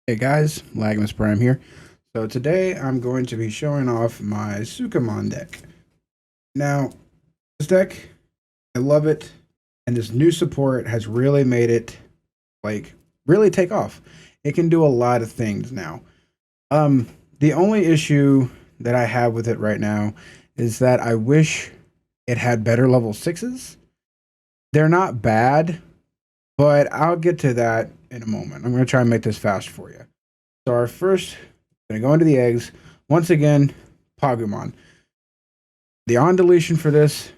Hey guys, Laggimus Prime here. So today I'm going to be showing off my Sukamon deck. Now, this deck, I love it, and this new support has really made it really take off. It can do a lot of things now. The only issue that I have with it right now is that I wish it had better level sixes. They're not bad, but I'll get to that in a moment. I'm going to try and make this fast for you. So our first, going to go into the eggs. Once again, Pagumon. The on deletion for this,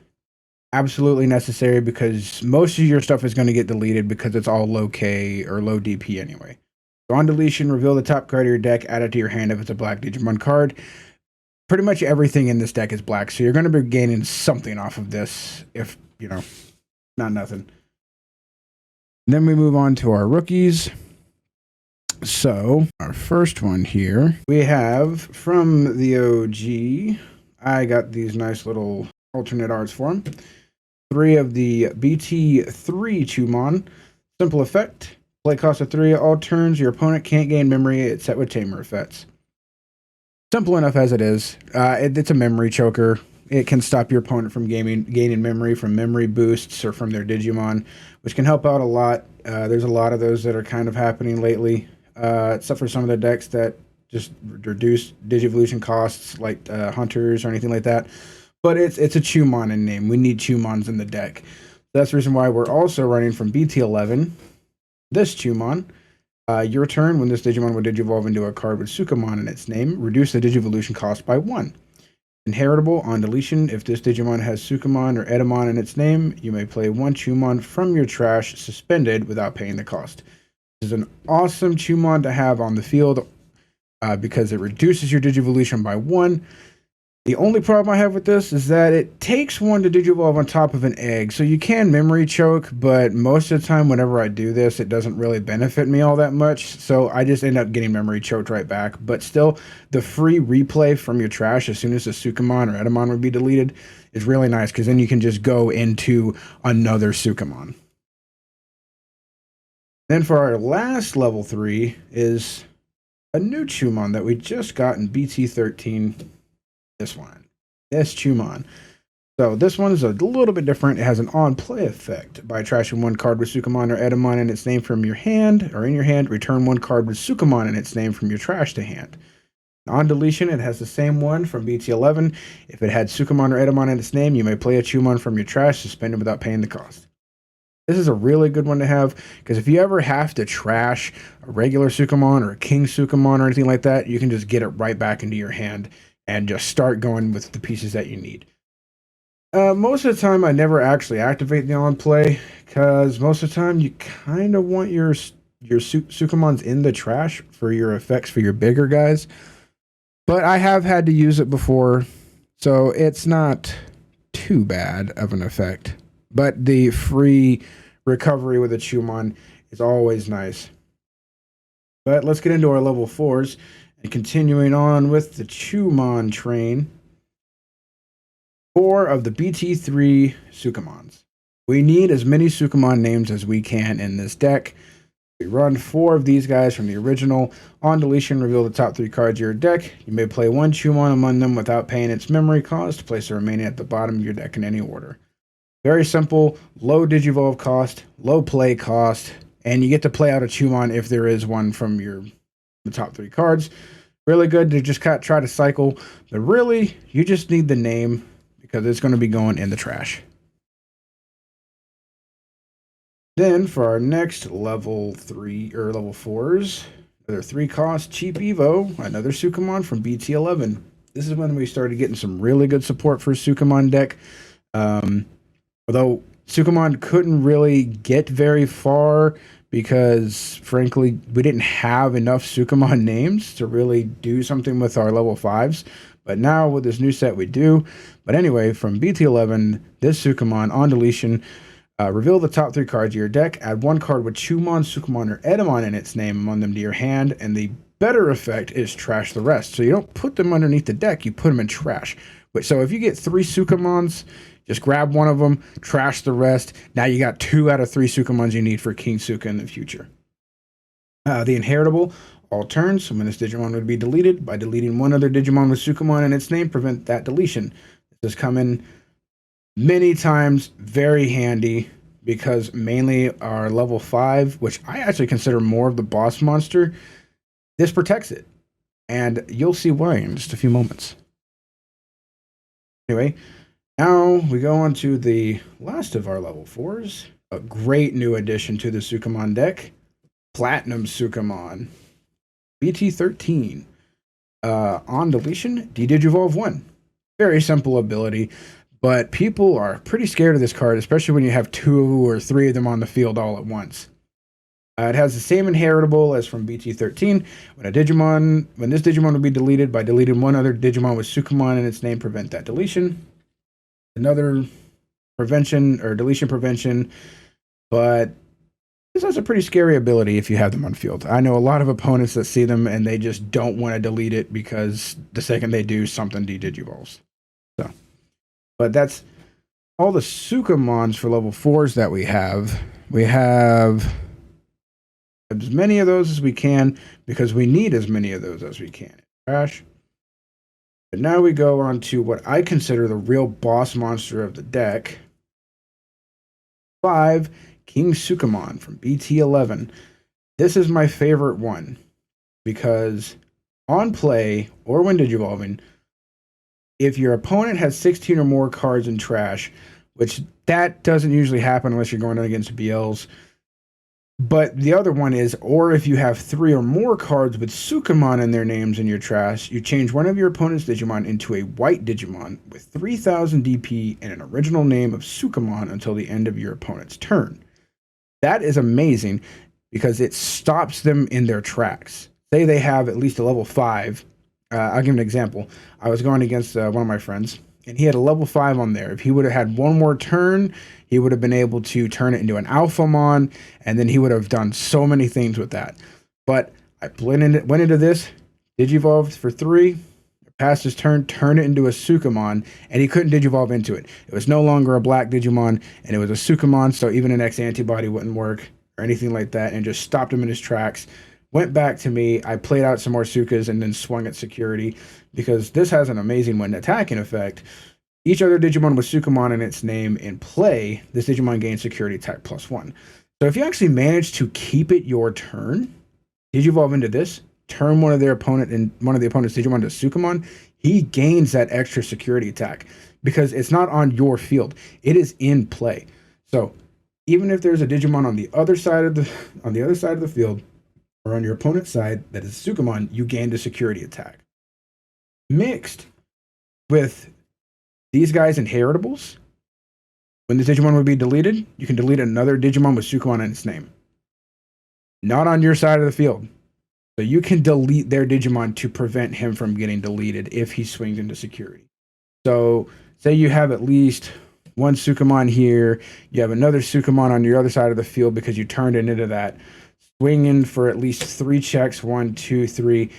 absolutely necessary because most of your stuff is going to get deleted because it's all low K or low DP anyway. So on deletion, reveal the top card of your deck, add it to your hand if it's a black Digimon card. Pretty much everything in this deck is black, so you're going to be gaining something off of this, if, not nothing. And then we move on to our rookies. So, our first one here, we have from the OG, I got these nice little alternate arts for him. 3 of the BT13 Chumon. Simple effect. Play cost of 3. All turns, your opponent can't gain memory. It's set with tamer effects. Simple enough as it is. It's a memory choker. It can stop your opponent from gaining memory from memory boosts or from their Digimon, which can help out a lot. There's a lot of those that are kind of happening lately. Except for some of the decks that just reduce Digivolution costs, like Hunters or anything like that. But it's a Chumon in name. We need Chumons in the deck. That's the reason why we're also running from BT11 this Chumon. Your turn, when this Digimon would Digivolve into a card with Sukamon in its name, reduce the Digivolution cost by 1. Inheritable, on deletion, if this Digimon has Sukamon or Edamon in its name, you may play 1 Chumon from your trash suspended without paying the cost. This is an awesome Chumon to have on the field because it reduces your Digivolution by 1. The only problem I have with this is that it takes 1 to Digivolve on top of an egg, so you can memory choke, but most of the time whenever I do this, it doesn't really benefit me all that much, so I just end up getting memory choked right back. But still, the free replay from your trash as soon as the Sukamon or Edamon would be deleted is really nice, because then you can just go into another Sukamon. Then for our last level 3 is a new Chumon that we just got in BT13. This Chumon. So this one is a little bit different. It has an on-play effect. By trashing 1 card with Sukamon or Edamon in its name from your hand, or in your hand, return 1 card with Sukamon in its name from your trash to hand. On deletion, it has the same one from BT11. If it had Sukamon or Edamon in its name, you may play a Chumon from your trash, suspended without paying the cost. This is a really good one to have, because if you ever have to trash a regular Sukamon or a KingSukamon or anything like that, you can just get it right back into your hand and just start going with the pieces that you need. Most of the time, I never actually activate the on-play, because most of the time, you kind of want your Sukamons in the trash for your effects for your bigger guys. But I have had to use it before, so it's not too bad of an effect. But the free recovery with a Chumon is always nice. But let's get into our level 4s. And continuing on with the Chumon train. 4 of the BT3 Sukamons. We need as many Sukamon names as we can in this deck. We run 4 of these guys from the original. On deletion, reveal the top 3 cards of your deck. You may play 1 Chumon among them without paying its memory cost. Place the remaining at the bottom of your deck in any order. Very simple, low Digivolve cost, low play cost, and you get to play out a Chumon if there is one from the top 3 cards. Really good to just try to cycle, but really, you just need the name because it's going to be going in the trash. Then for our next level 3 or level 4s, another 3 cost cheap Evo, another Sukamon from BT11. This is when we started getting some really good support for Sukamon deck. Although Sukamon couldn't really get very far because, frankly, we didn't have enough Sukamon names to really do something with our level 5s. But now with this new set, we do. But anyway, from BT11, this Sukamon on deletion, reveal the top 3 cards of your deck. Add 1 card with Chumon, Sukamon, or Edamon in its name among them to your hand. And the better effect is trash the rest. So you don't put them underneath the deck, you put them in trash. So if you get 3 Sukamons, just grab one of them, trash the rest. Now you got 2 out of 3 Sukamons you need for KingSuka in the future. The inheritable, all turns. When this Digimon would be deleted, by deleting one other Digimon with Sukamon in its name, prevent that deletion. This has come in many times, very handy, because mainly our level 5, which I actually consider more of the boss monster, this protects it. And you'll see why in just a few moments. Anyway, now we go on to the last of our level 4s. A great new addition to the Sukamon deck, Platinum Sukamon. BT13. On deletion, D-Digivolve 1. Very simple ability, but people are pretty scared of this card, especially when you have 2 or 3 of them on the field all at once. It has the same inheritable as from BT13. When this Digimon will be deleted, by deleting one other Digimon with Sukamon in its name, prevent that deletion. Another prevention or deletion prevention, but this has a pretty scary ability if you have them on field. I know a lot of opponents that see them and they just don't want to delete it because the second they do, something de-digivolves. So, but that's all the Sukamons for level 4s that we have. We have as many of those as we can because we need as many of those as we can. Trash. But now we go on to what I consider the real boss monster of the deck. 5, KingSukamon from BT11. This is my favorite one because on play or when digivolving, if your opponent has 16 or more cards in trash, which that doesn't usually happen unless you're going against BLs, but the other one is, or if you have 3 or more cards with Sukamon in their names in your trash, you change one of your opponent's Digimon into a white Digimon with 3000 DP and an original name of Sukamon until the end of your opponent's turn. That is amazing because it stops them in their tracks. Say they have at least a level 5. I'll give an example. I was going against one of my friends, and he had a level 5 on there. If he would have had one more turn, he would have been able to turn it into an Alphamon, and then he would have done so many things with that. But I went into this, Digivolved for 3, passed his turn, turned it into a Sukamon, and he couldn't Digivolve into it. It was no longer a black Digimon, and it was a Sukamon, so even an X antibody wouldn't work or anything like that, and just stopped him in his tracks. Went back to me, I played out some more Sukas, and then swung at security, because this has an amazing when attacking effect. Each other Digimon with Sukamon in its name in play, this Digimon gains security attack +1. So if you actually manage to keep it your turn, Digivolve into this, turn one of the opponent's Digimon to Sukamon, he gains that extra security attack because it's not on your field. It is in play. So even if there's a Digimon on the other side of the field or on your opponent's side that is Sukamon, you gain the security attack. Mixed with these guys' inheritables, when the Digimon would be deleted, you can delete another Digimon with Sukamon in its name. Not on your side of the field. So you can delete their Digimon to prevent him from getting deleted if he swings into security. So say you have at least one Sukamon here, you have another Sukamon on your other side of the field because you turned it into that, swinging for at least 3 checks, 1, 2, 3,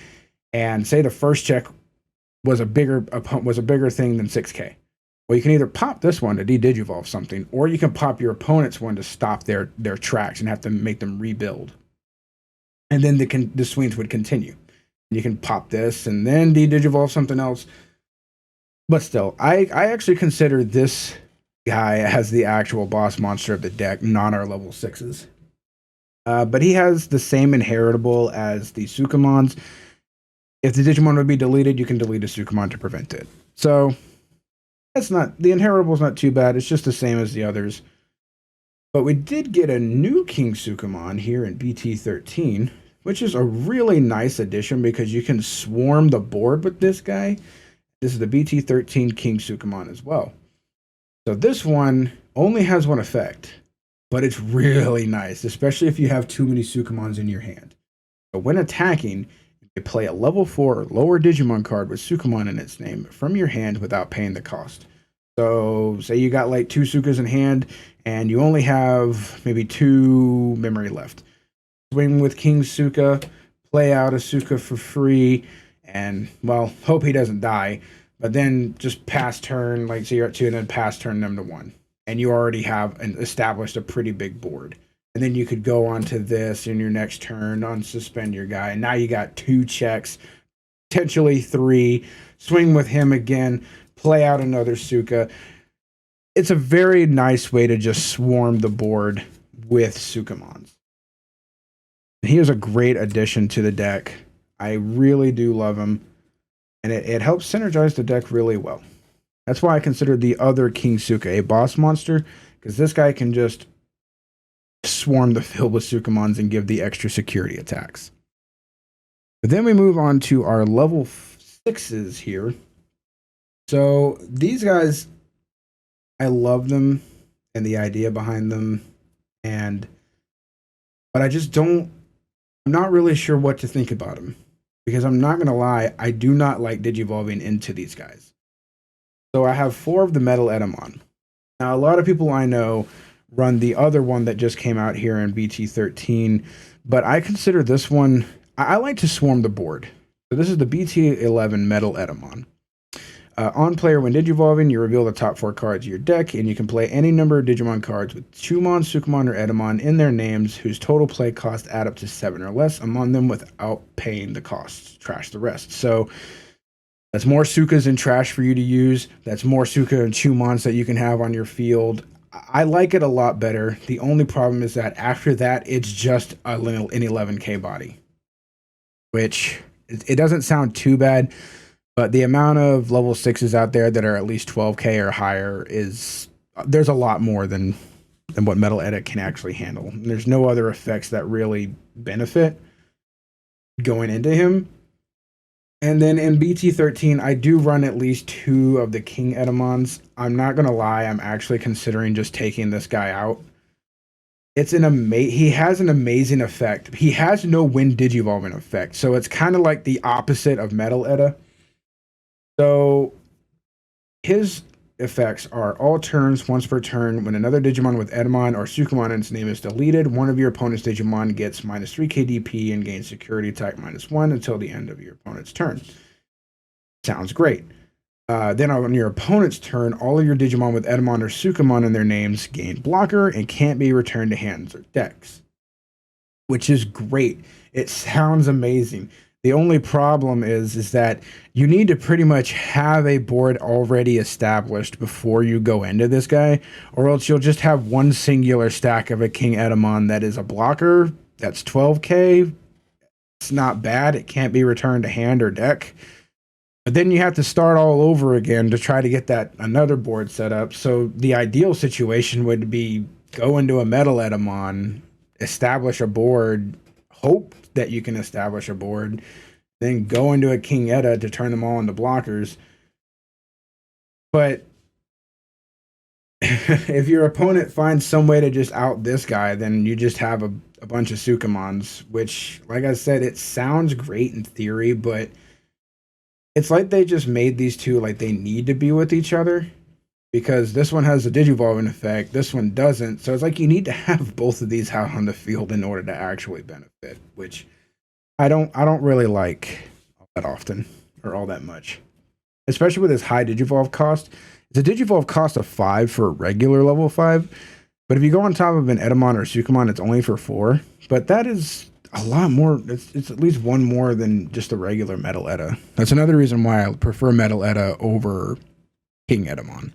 and say the first check was a bigger thing than 6K. Well, you can either pop this one to de-digivolve something, or you can pop your opponent's one to stop their tracks and have to make them rebuild. And then the swings would continue. You can pop this and then de-digivolve something else. But still, I actually consider this guy as the actual boss monster of the deck, not our level 6s. But he has the same inheritable as the Sukamons. If the Digimon would be deleted, you can delete a Sukamon to prevent it. So the inheritable is not too bad. It's just the same as the others. But we did get a new KingSukamon here in BT13, which is a really nice addition because you can swarm the board with this guy. This is the BT13 KingSukamon as well. So this one only has one effect, but it's really nice, especially if you have too many Sukamons in your hand. So when attacking, you play a level 4 or lower Digimon card with Sukamon in its name from your hand without paying the cost. So say you got like 2 Sukas in hand and you only have maybe 2 memory left. Swing with KingSuka, play out a Suka for free, and, well, hope he doesn't die, but then just pass turn, like say you're at 2 and then pass turn them to 1. And you already have established a pretty big board. and then you could go on to this in your next turn, unsuspend your guy, and now you got 2 checks, potentially 3, swing with him again, play out another Suka. It's a very nice way to just swarm the board with Sukamons. He is a great addition to the deck. I really do love him, and it helps synergize the deck really well. That's why I consider the other King Suka a boss monster, because this guy can just swarm the field with Sukamons and give the extra security attacks. But then we move on to our level 6s here. So these guys, I love them and the idea behind them, but I just don't. I'm not really sure what to think about them, because I'm not gonna lie, I do not like digivolving into these guys. So I have 4 of the Metal Edamon. Now a lot of people I know run the other one that just came out here in BT13, but I consider this one. I like to swarm the board. So this is the BT11 Metal Edamon. On player, when digivolving, you reveal the top 4 cards of your deck, and you can play any number of Digimon cards with Chumon, Sukamon, or Edamon in their names whose total play cost add up to 7 or less among them without paying the costs. Trash the rest. So that's more Sukas and trash for you to use. That's more Suka and Chumons that you can have on your field. I like it a lot better. The only problem is that after that, it's just an 11k body, which it doesn't sound too bad. But the amount of level 6s out there that are at least 12k or higher there's a lot more than what Metal Edit can actually handle. And there's no other effects that really benefit going into him. And then in BT13, I do run at least 2 of the King Edamons. I'm not gonna lie, I'm actually considering just taking this guy out. He has an amazing effect. He has no wind digivolving effect, so it's kind of like the opposite of Metal Edda. So his effects are all turns, once per turn. When another Digimon with Edamon or Sukamon in its name is deleted, one of your opponent's Digimon gets minus 3k DP and gains security type -1 until the end of your opponent's turn. Sounds great. Then on your opponent's turn, all of your Digimon with Edamon or Sukamon in their names gain blocker and can't be returned to hands or decks, which is great. It sounds amazing. The only problem is that you need to pretty much have a board already established before you go into this guy, or else you'll just have one singular stack of a King Edamon that is a blocker. That's 12k. It's not bad. It can't be returned to hand or deck. But then you have to start all over again to try to get that another board set up. So the ideal situation would be go into a Metal Edamon, establish a board, hope that you can establish a board, then go into a King Edda to turn them all into blockers. But if your opponent finds some way to just out this guy, then you just have a bunch of Sukamons, which, like I said, it sounds great in theory, but it's like they just made these two like they need to be with each other, because this one has a digivolving effect, this one doesn't. So it's like you need to have both of these out on the field in order to actually benefit, which I don't really like all that often or all that much, especially with this high digivolve cost. It's a digivolve cost of 5 for a regular level 5, but if you go on top of an Edamon or Sukamon, it's only for 4. But that is a lot more. It's at least 1 more than just a regular Metal Edda. That's another reason why I prefer Metal Edda over King Edamon.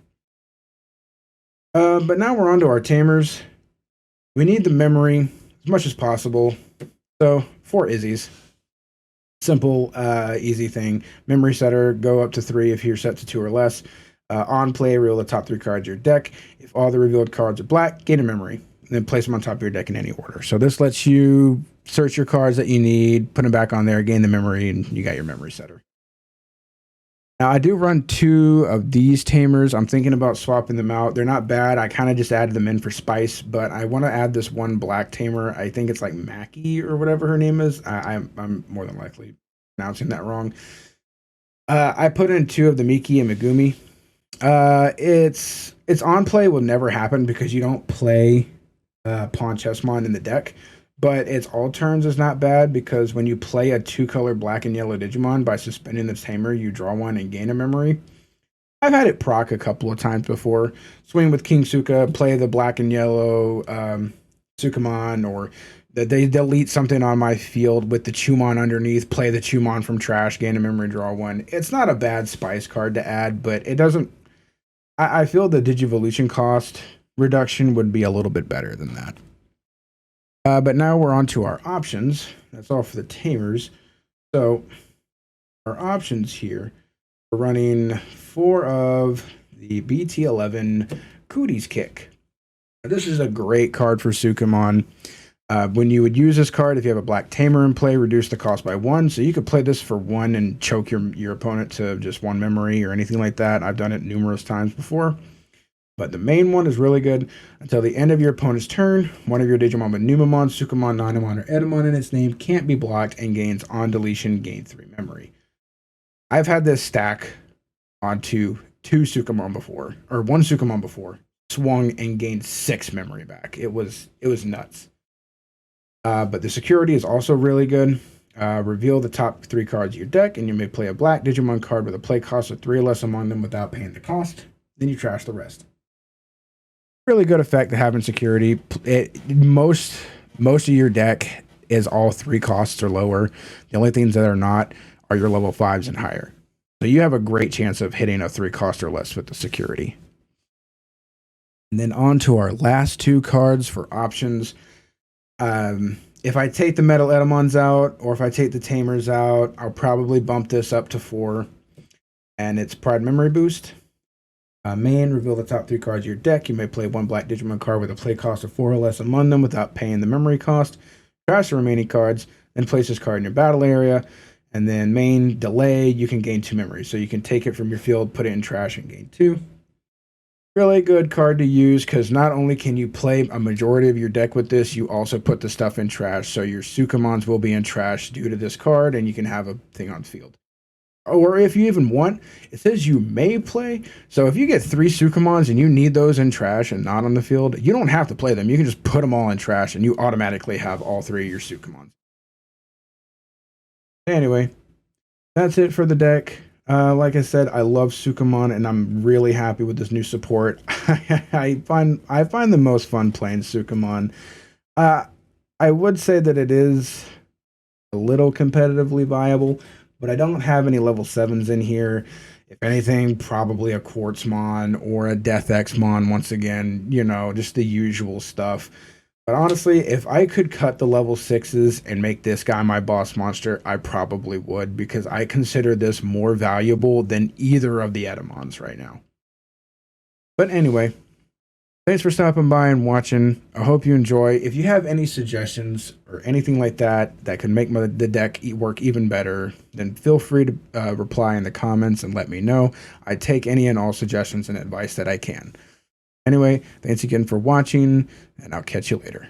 But now we're on to our tamers. We need the memory as much as possible. So 4 Izzies. Simple, easy thing. Memory setter, go up to 3 if you're set to 2 or less. On play, reveal the top 3 cards of your deck. If all the revealed cards are black, gain a memory. And then place them on top of your deck in any order. So this lets you search your cards that you need, put them back on there, gain the memory, and you got your memory setter. Now, I do run 2 of these tamers. I'm thinking about swapping them out. They're not bad. I kind of just added them in for spice, but I want to add this one black tamer. I think it's like Mackie or whatever her name is. I'm more than likely pronouncing that wrong. I put in 2 of the Miki and Megumi. It's on play will never happen because you don't play Pawn Chessmon in the deck. But its all turns is not bad, because when you play a 2-color black and yellow Digimon, by suspending the tamer, you draw 1 and gain a memory. I've had it proc a couple of times before. Swing with King Suka, play the black and yellow Sukamon, or that they delete something on my field with the Chumon underneath, play the Chumon from trash, gain a memory, draw one. It's not a bad spice card to add, but it doesn't. I feel the Digivolution cost reduction would be a little bit better than that. But now we're on to our options. That's all for the tamers. So our options here, we're running 4 of the BT13 Cooties Kick. Now, this is a great card for Sukamon. When you would use this card, if you have a black tamer in play, reduce the cost by 1. So you could play this for 1 and choke your opponent to just 1 memory or anything like that. I've done it numerous times before. But the main one is really good. Until the end of your opponent's turn, one of your Digimon with Numemon, Sukamon, Nanomon, or Edamon in its name can't be blocked and gains on deletion, gain 3 memory. I've had this stack onto 2 Sukamon before, or 1 Sukamon before, swung and gained 6 memory back. It was nuts. But the security is also really good. Reveal the top 3 cards of your deck, and you may play a black Digimon card with a play cost of 3 or less among them without paying the cost. Then you trash the rest. Really good effect to have in security. Most of your deck is all 3 costs or lower. The only things that are not are your level 5s and higher. So you have a great chance of hitting a 3 cost or less with the security. And then on to our last 2 cards for options. If I take the Metal Edamons out, or if I take the Tamers out, I'll probably bump this up to 4. And it's Pride Memory Boost. Main, reveal the top 3 cards of your deck. You may play 1 black Digimon card with a play cost of 4 or less among them without paying the memory cost. Trash the remaining cards, then place this card in your battle area. And then main, delay, you can gain 2 memories. So you can take it from your field, put it in trash, and gain 2. Really good card to use, because not only can you play a majority of your deck with this, you also put the stuff in trash. So your Sukamons will be in trash due to this card, and you can have a thing on field. Or if you even want, it says you may play. So if you get 3 Sukamons and you need those in trash and not on the field, you don't have to play them. You can just put them all in trash and you automatically have all 3 of your Sukamons. Anyway, that's it for the deck. Like I said, I love Sukamon and I'm really happy with this new support. I find the most fun playing Sukamon. I would say that it is a little competitively viable, but I don't have any level 7s in here. If anything, probably a Quartzmon or a Death Xmon once again, you know, just the usual stuff. But honestly, if I could cut the level 6s and make this guy my boss monster, I probably would, because I consider this more valuable than either of the Edamons right now. But anyway, thanks for stopping by and watching. I hope you enjoy. If you have any suggestions or anything like that that could make the deck work even better, then feel free to reply in the comments and let me know. I take any and all suggestions and advice that I can. Anyway, thanks again for watching, and I'll catch you later.